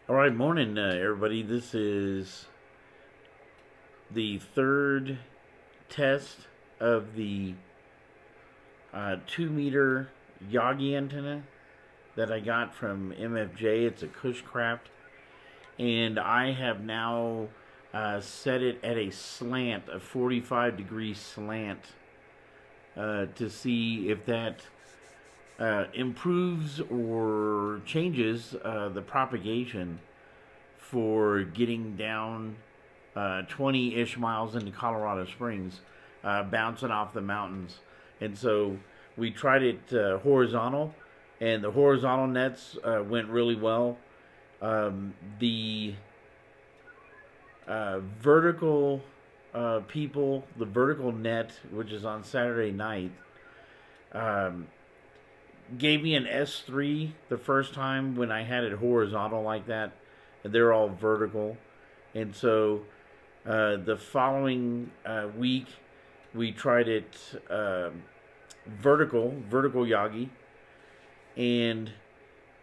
All right, morning, everybody. This is the third test of the 2 meter Yagi antenna that I got from MFJ. It's a Cushcraft, and I have now set it at a slant, a 45-degree slant, to see if that improves or changes the propagation for getting down 20-ish miles into Colorado Springs, bouncing off the mountains. And so we tried it horizontal, and the horizontal nets went really well. The vertical the vertical net, which is on Saturday night, um, gave me an S3 the first time when I had it horizontal like that. They're all vertical. And so the following week, we tried it vertical Yagi, and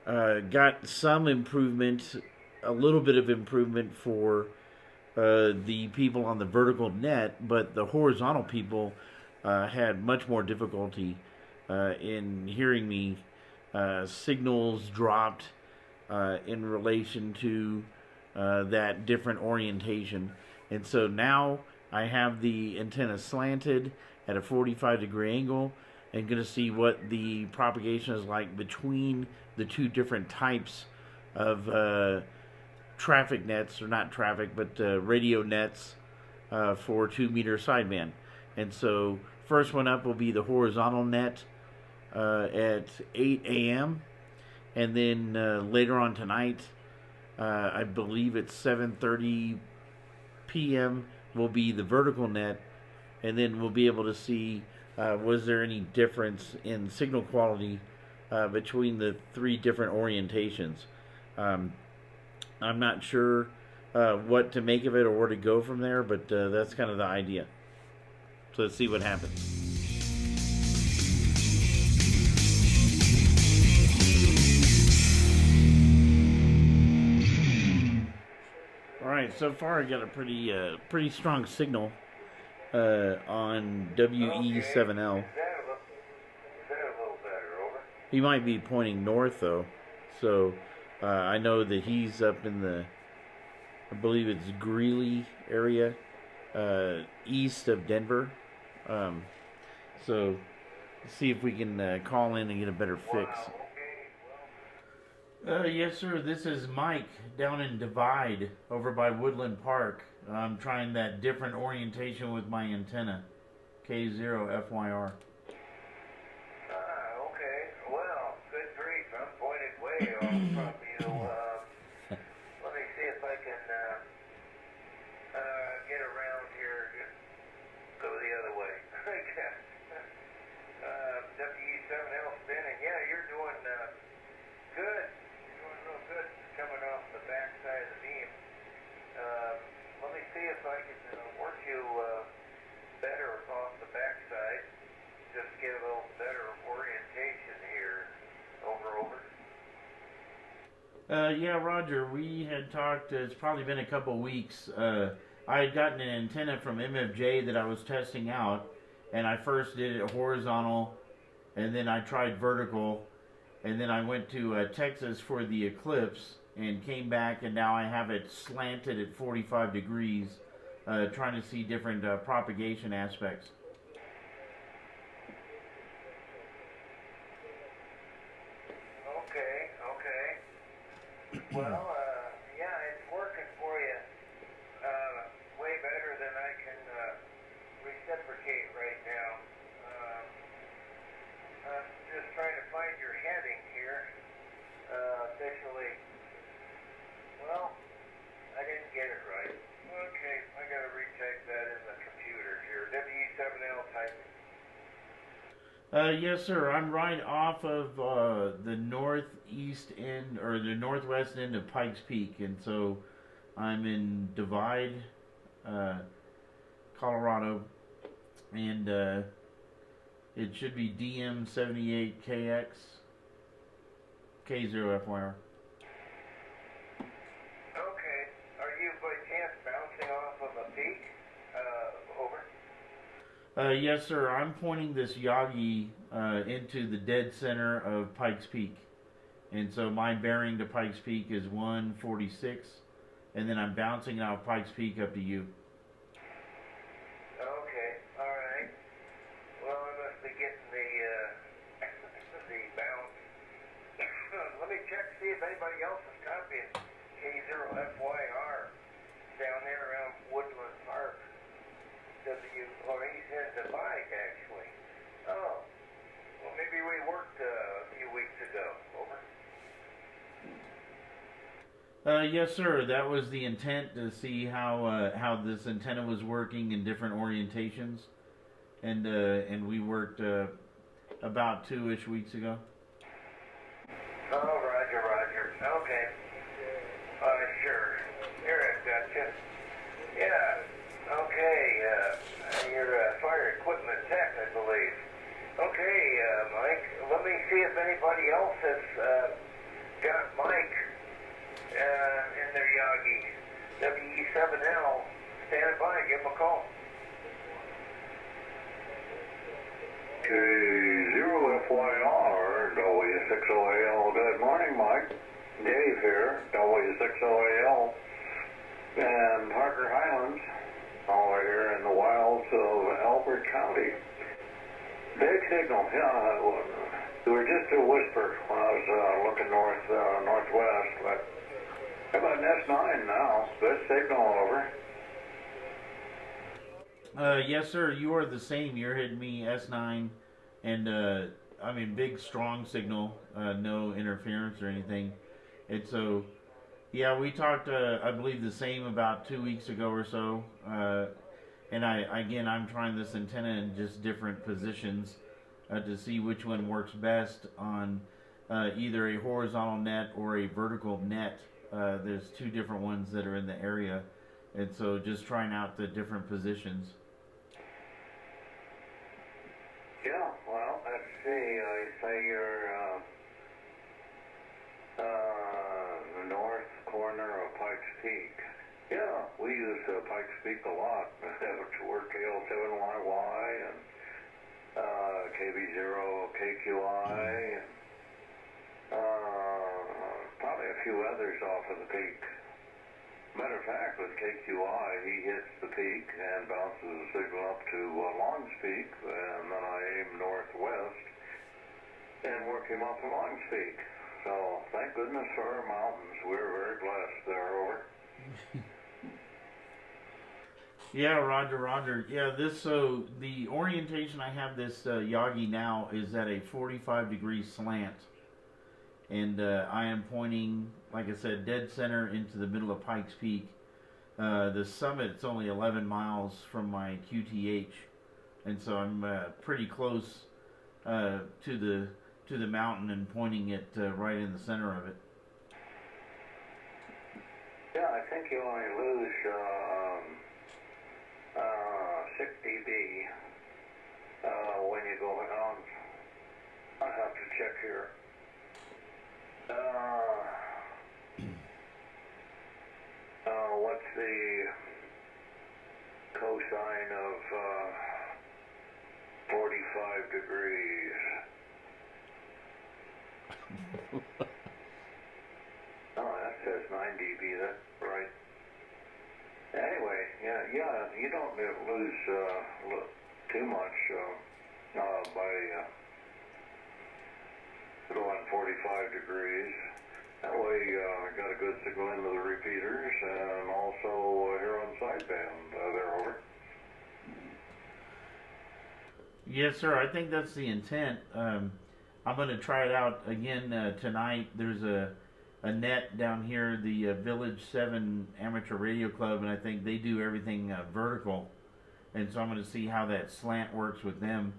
got some improvement, a little bit of improvement for the people on the vertical net, but the horizontal people had much more difficulty in hearing me. Signals dropped in relation to that different orientation. And so now I have the antenna slanted at a 45-degree angle and going to see what the propagation is like between the two different types of traffic nets, or not traffic, but radio nets for 2 meter sideband. And so first one up will be the horizontal net at 8 a.m. And then later on tonight, I believe it's 7:30 p.m. will be the vertical net, and then we'll be able to see was there any difference in signal quality between the three different orientations. Um, I'm not sure what to make of it or where to go from there, but that's kind of the idea. So let's see what happens. All right, so far I got a pretty strong signal on WE7L. He might be pointing north though, so I know that he's up in the, I believe it's Greeley area, east of Denver. Um, so let's see if we can call in and get a better fix. Yes, sir. This is Mike down in Divide over by Woodland Park. I'm trying that different orientation with my antenna, K0FYR. Okay. Well, good grief. I'm pointed way off from you. Let me see if I can get around here. Just go the other way. WE7L spinning. Yeah, you're doing good. You're doing real good coming off the back side of the beam. Let me see if I can work you better off the back side. Just get a little better orientation here. Over. Yeah, Roger. We had talked. It's probably been a couple weeks. I had gotten an antenna from MFJ that I was testing out, and I first did it horizontal, and then I tried vertical, and then I went to Texas for the eclipse and came back, and now I have it slanted at 45 degrees, trying to see different propagation aspects. Okay. Well, yeah, it's working for you way better than I can reciprocate right now. I'm just trying to find your heading here officially. Well, I didn't get it right. Okay, I gotta retype that in the computer here. WE7L typing. Yes, sir. I'm right off of the northeast end, or the northwest end of Pikes Peak, and so I'm in Divide, uh, Colorado, and it should be DM78KX K0FYR. bouncing off of a peak? Over. Yes, sir. I'm pointing this Yagi into the dead center of Pikes Peak. And so my bearing to Pikes Peak is 146, and then I'm bouncing it off Pikes Peak up to you. Okay, all right. Well, I must be getting the bounce. Let me check to see if anybody else is copying K0FYR down there around Woodland Park. Or he's in the bike, actually. Oh, well, maybe we worked a few weeks ago. Over. Yes, sir. That was the intent, to see how this antenna was working in different orientations, and we worked about 2-ish weeks ago. Oh, Roger, Roger. Okay. Sure. Here, I've got you. Yeah. Okay. You're a fire equipment tech, I believe. Okay, Mike. Let me see if anybody else has got Mike in their Yagi. WE7L. Stand by. Give him a call. K0FYR, W6OAL. Good morning, Mike. Dave here, W6OAL. And Parker Highlands, all the way here in the wilds of Albert County. Big signal, yeah. We were just a whisper when I was looking northwest, but how about an S9 now? Good signal over. Yes, sir. You are the same. You're hitting me S9, and I mean, big, strong signal, no interference or anything. And so, yeah, we talked, I believe, the same about 2 weeks ago or so. And I'm trying this antenna in just different positions to see which one works best on either a horizontal net or a vertical net. There's 2 different ones that are in the area, and so just trying out the different positions. Yeah, well, let's see. I say you're the north corner of Pikes Peak. Yeah, we use Pikes Peak a lot. We're KL7YY and KB0KQI, and probably a few others off of the peak. Matter of fact, with KQI, he hits the peak and bounces the signal up to Long's Peak, and then I aim northwest and work him up to Long's Peak. So, thank goodness for our mountains. We're very blessed there, over. Yeah, Roger, Roger. Yeah, so the orientation I have this Yagi now is at a 45-degree slant. And I am pointing, like I said, dead center into the middle of Pikes Peak. The summit, it's only 11 miles from my QTH. And so I'm pretty close to the mountain and pointing it right in the center of it. Yeah, I think you only lose 6 dB when you go on. I have to check here. What's the cosine of 45 degrees? Oh, that says 9 dB. That's right. Anyway, yeah, you don't lose too much by going 45 degrees. That way, I got a good signal into the repeaters, and also here on sideband. They're over. Yes, sir. I think that's the intent. I'm going to try it out again tonight. There's a net down here, the Village 7 Amateur Radio Club, and I think they do everything vertical. And so I'm going to see how that slant works with them.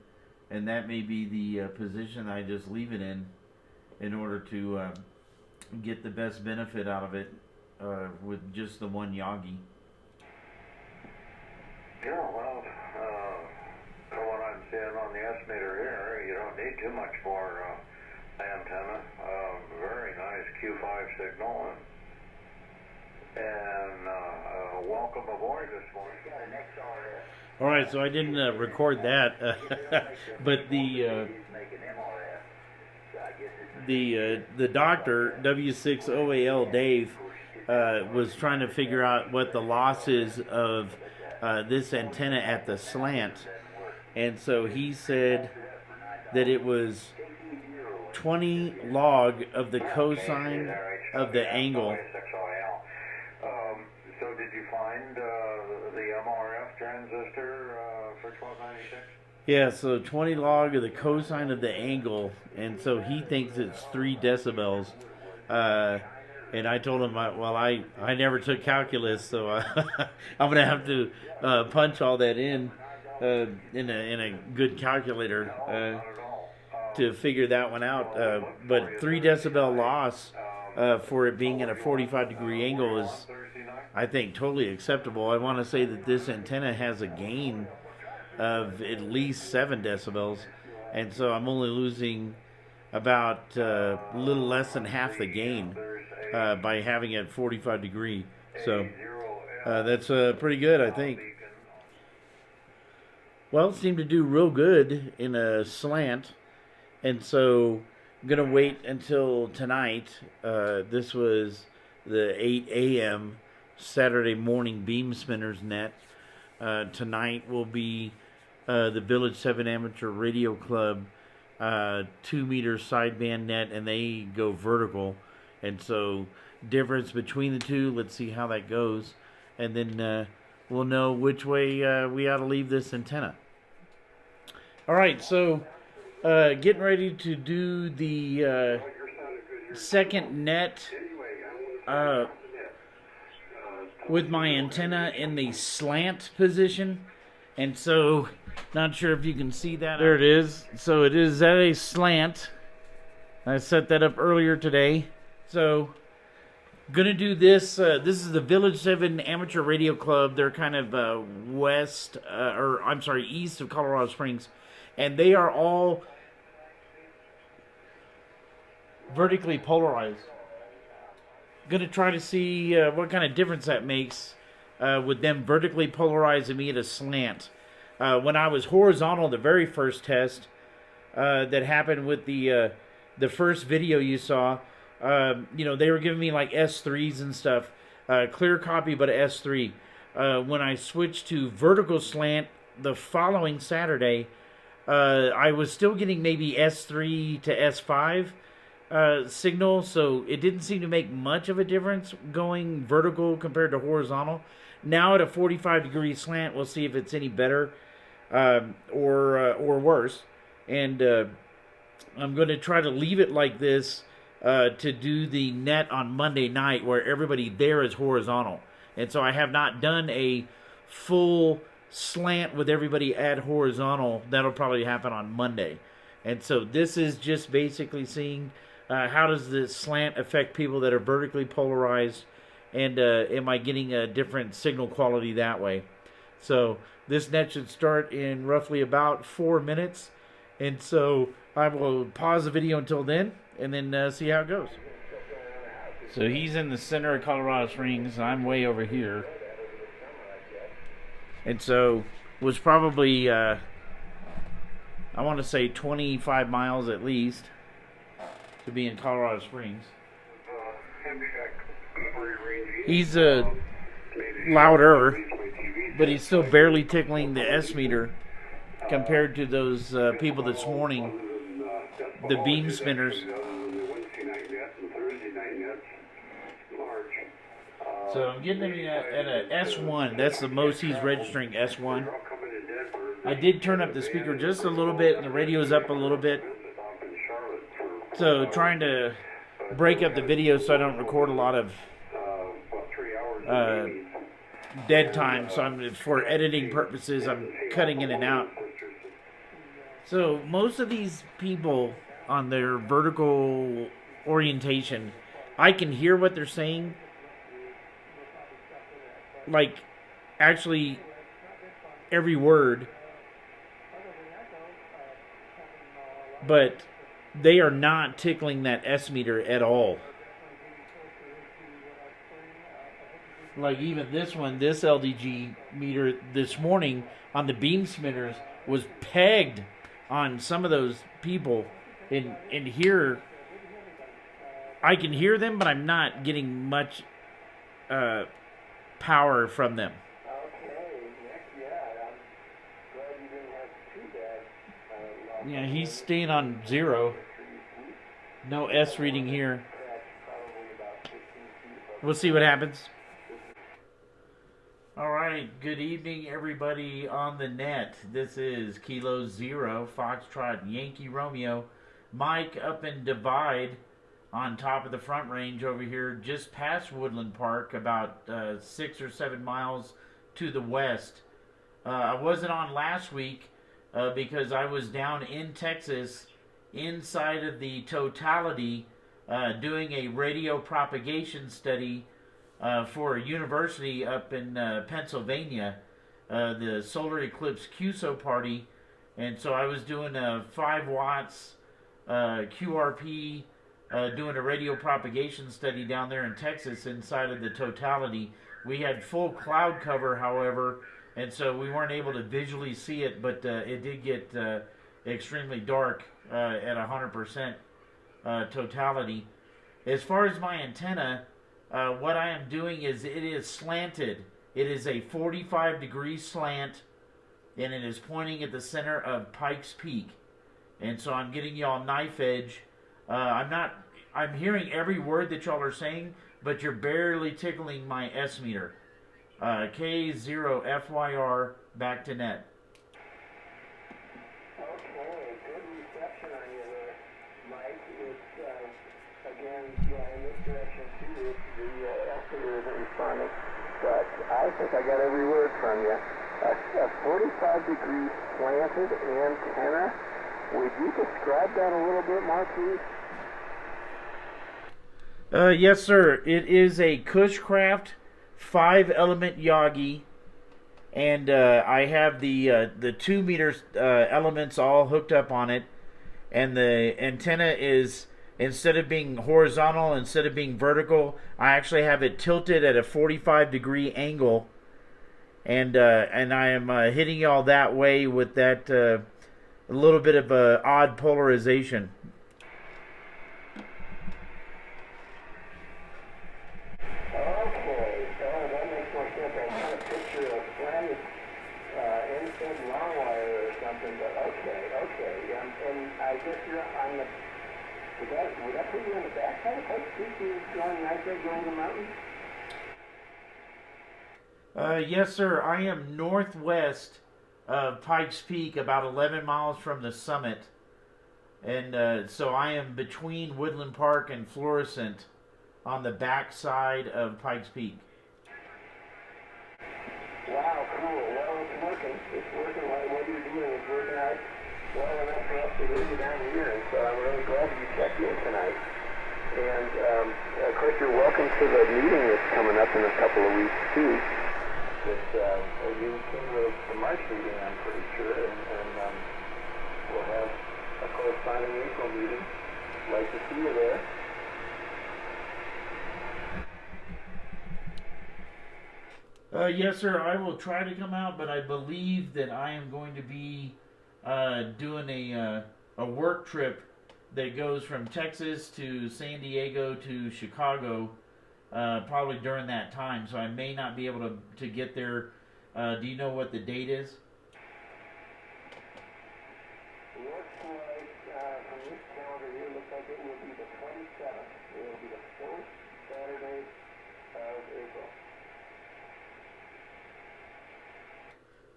And that may be the position I just leave it in order to get the best benefit out of it with just the one Yagi. Yeah, well, from what I'm seeing on the estimator here, you don't need too much more antenna. Very nice Q5 signal, and welcome welcome aboard this morning. All right, so I didn't record that, but the doctor, W6OAL Dave, was trying to figure out what the loss is of this antenna at the slant, and so he said that it was 20 log of the cosine of the angle. So did you find the MRF transistor for 1296? Yeah, so 20 log of the cosine of the angle, and so he thinks it's 3 decibels. And I told him, I never took calculus, so I'm gonna have to punch all that in a good calculator to figure that one out. But 3 decibel loss for it being at a 45-degree angle is, I think, totally acceptable. I want to say that this antenna has a gain of at least 7 decibels, and so I'm only losing about a little less than half the gain by having it 45 degree. So that's pretty good, I think. Well, it seemed to do real good in a slant, and so I'm gonna wait until tonight. This was the 8 a.m. Saturday morning beam spinners net. Tonight will be the Village 7 Amateur Radio Club 2-meter sideband net, and they go vertical. And so difference between the two, let's see how that goes. And then we'll know which way we ought to leave this antenna. All right, so getting ready to do the second net with my antenna in the slant position. And so, not sure if you can see that. There it is. So it is at a slant. I set that up earlier today. So, gonna do this. This is the Village 7 Amateur Radio Club. They're kind of east of Colorado Springs. And they are all vertically polarized. Gonna try to see what kind of difference that makes with them vertically polarized and me at a slant. When I was horizontal, the very first test that happened with the first video you saw, they were giving me like S3s and stuff, clear copy but a S3. When I switched to vertical slant the following Saturday, I was still getting maybe S3 to S5 signal, so it didn't seem to make much of a difference going vertical compared to horizontal. Now at a 45-degree slant, we'll see if it's any better or worse. And I'm going to try to leave it like this to do the net on Monday night where everybody there is horizontal. And so I have not done a full slant with everybody at horizontal. That'll probably happen on Monday. And so this is just basically seeing how does the slant affect people that are vertically polarized, and am I getting a different signal quality that way? So this net should start in roughly about 4 minutes, and so I will pause the video until then and then see how it goes. So he's in the center of Colorado Springs, and I'm way over here. And so was probably, I want to say 25 miles at least to be in Colorado Springs. He's louder, but he's still barely tickling the S meter compared to those people this morning, the beam spinners. So I'm getting him at an S1. That's the most he's registering, S1. I did turn up the speaker just a little bit, and the radio's up a little bit. So trying to break up the video so I don't record a lot of dead time. So for editing purposes, I'm cutting in and out. So most of these people on their vertical orientation, I can hear what they're saying. Like, actually, every word. But they are not tickling that S meter at all. Like even this one, this LDG meter this morning on the beam spinners was pegged on some of those people. And here, I can hear them, but I'm not getting much power from them. Yeah, he's staying on 0. No S reading here. We'll see what happens. All right, good evening, everybody on the net. This is Kilo 0, Foxtrot, Yankee Romeo. Mike up in Divide on top of the Front Range over here, just past Woodland Park, about 6 or 7 miles to the west. I wasn't on last week because I was down in Texas inside of the totality doing a radio propagation study for a university up in Pennsylvania, the Solar Eclipse QSO party. And so I was doing 5 watts QRP, doing a radio propagation study down there in Texas inside of the totality. We had full cloud cover, however, and so we weren't able to visually see it, but it did get extremely dark at 100% totality. As far as my antenna, what I am doing is it is slanted. It is a 45-degree slant, and it is pointing at the center of Pikes Peak. And so I'm getting y'all knife edge. I'm hearing every word that y'all are saying, but you're barely tickling my S meter. K0FYR, back to net. Okay, good reception on you there, Mike. It's, again, in this direction too, the estimator isn't responding, but I think I got every word from you. A 45-degree slanted antenna. Would you describe that a little bit more, please? Yes, sir. It is a Cushcraft 5-element Yagi, and I have the 2 meter elements all hooked up on it, and the antenna is, instead of being horizontal, instead of being vertical, I actually have it tilted at a 45-degree angle, and I am hitting y'all that way with that a little bit of odd polarization. Would that put you on the backside of Pikes Peak? You're going right there, going to the mountain? Yes, sir. I am northwest of Pikes Peak, about 11 miles from the summit. And so I am between Woodland Park and Florissant on the backside of Pikes Peak. Wow, cool. Well, it's working. It's working. What you're doing is working out well enough for us to hear you down here. And so I'm really glad that you checked in tonight. And, of course, you're welcome to the meeting that's coming up in a couple of weeks, too. You came with the March meeting, I'm pretty sure, and we'll have a corresponding April meeting. I'd like to see you there. Yes, sir. I will try to come out, but I believe that I am going to be doing a work trip that goes from Texas to San Diego to Chicago, probably during that time. So I may not be able to get there. Do you know what the date is? Looks like, from this calendar here, looks like it will be the 27th. It will be the fourth Saturday of April.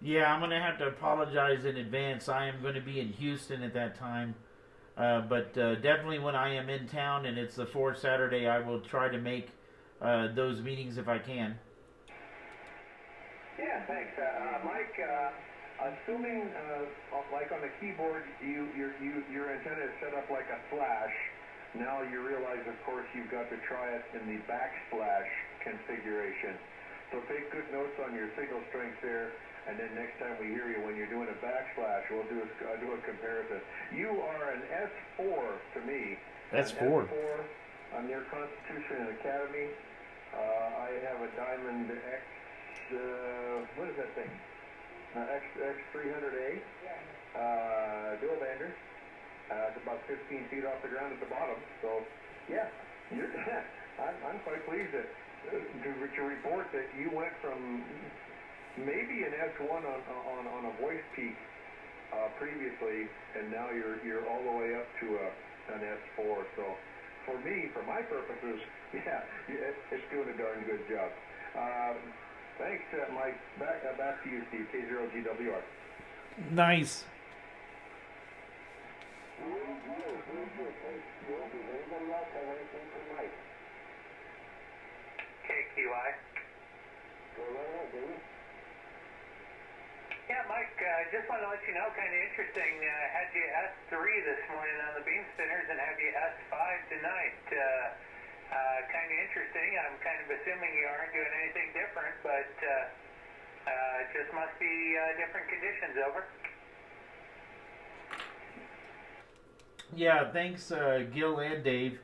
Yeah, I'm going to have to apologize in advance. I am going to be in Houston at that time. But definitely when I am in town and it's the fourth Saturday, I will try to make those meetings if I can. Yeah, thanks. Mike, assuming, like on the keyboard, your antenna is set up like a flash. Now you realize, of course, you've got to try it in the backsplash configuration. So take good notes on your signal strength there. And then next time we hear you when you're doing a backsplash, we'll do a comparison. You are an S4 to me. S4. I'm near Constitution and Academy. I have a Diamond X, what is that thing? X300A, dual bander. It's about 15 feet off the ground at the bottom. So, yeah, I'm quite pleased to report that you went from maybe an S1 on a voice peak previously, and now you're all the way up to an S4. So, for me, for my purposes, yeah, it's doing a darn good job. Thanks, Mike. Back to you, Steve. K0GWR. Nice. KQI. Yeah, Mike, just want to let you know, kind of interesting, had you S3 this morning on the beam spinners and have you S5 tonight. Kind of interesting. I'm kind of assuming you aren't doing anything different, but it just must be different conditions. Over. Yeah, thanks, Gil and Dave.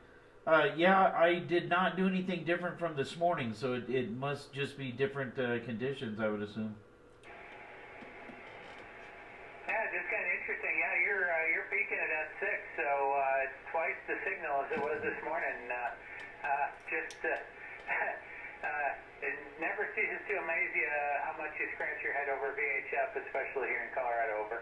Yeah, I did not do anything different from this morning, so it must just be different conditions, I would assume. Yeah, just kind of interesting. Yeah, you're peaking at S6, so it's twice the signal as it was this morning. It never ceases to amaze you how much you scratch your head over VHF, especially here in Colorado. Over.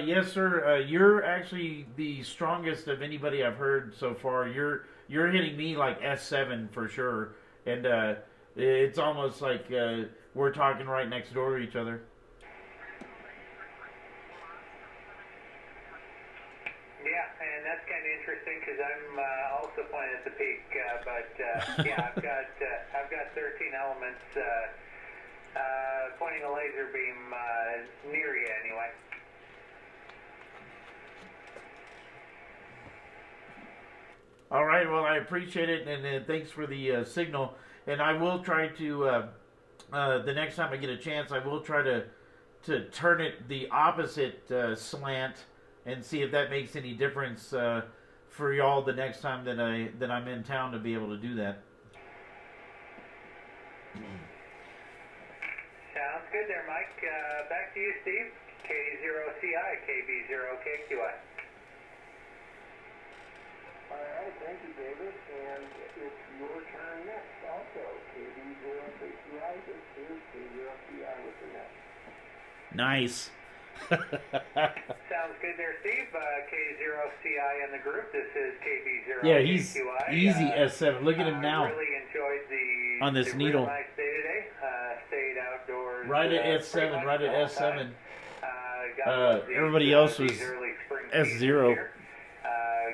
Yes, sir. You're actually the strongest of anybody I've heard so far. You're hitting me like S7 for sure, and it's almost like we're talking right next door to each other. Yeah, and that's kind of interesting because I'm also pointing at the peak, but yeah, I've got 13 elements pointing a laser beam near you anyway. All right, well, I appreciate it, and thanks for the signal. And I will try to, the next time I get a chance, I will try to turn it the opposite slant and see if that makes any difference for y'all the next time that I'm in town to be able to do that. Sounds good there, Mike. Back to you, Steve. K0CI, KB0KQI. All right, thank you, David. And it's your turn next also. KB0KQI, this is K0CI with the next. Nice. Sounds good there, Steve. K0CI in the group. This is KB0KQI. Yeah, he's easy S7. Look at him now. I really enjoyed the on this needle. Real nice day today. Stayed outdoors. Right at S7. Right at S7. Everybody else was S0.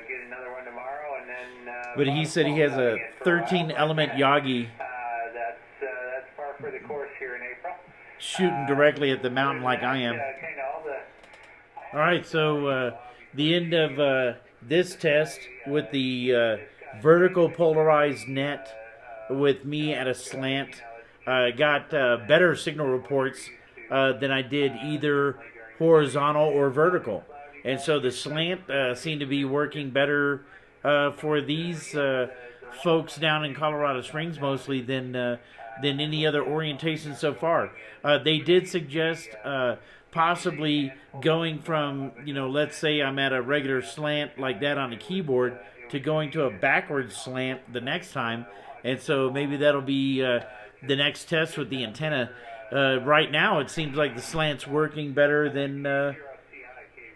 Get another one tomorrow, and then. But he said he has a 13 element Yagi. That's par for the course here in April. Shooting directly at the mountain like I am. All right, so the end of this test with the vertical polarized net with me at a slant. Got better signal reports than I did either horizontal or vertical. And so the slant seemed to be working better for these folks down in Colorado Springs mostly than any other orientation so far. They did suggest possibly going from, let's say I'm at a regular slant like that on the keyboard to going to a backwards slant the next time. And so maybe that'll be the next test with the antenna. Right now it seems like the slant's working better than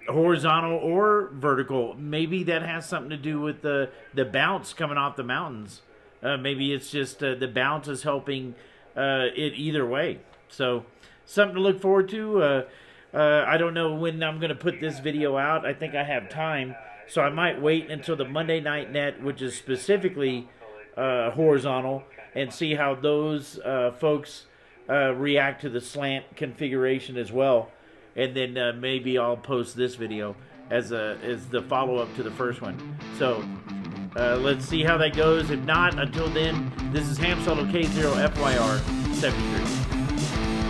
horizontal or vertical. Maybe that has something to do with the bounce coming off the mountains. Maybe it's just the bounce is helping it either way. So something to look forward to. I don't know when I'm going to put this video out. I think I have time, so I might wait until the Monday night net, which is specifically horizontal, and see how those folks react to the slant configuration as well. And then maybe I'll post this video as the follow-up to the first one. So let's see how that goes. If not, until then, this is Ham Solo K0FYR 73.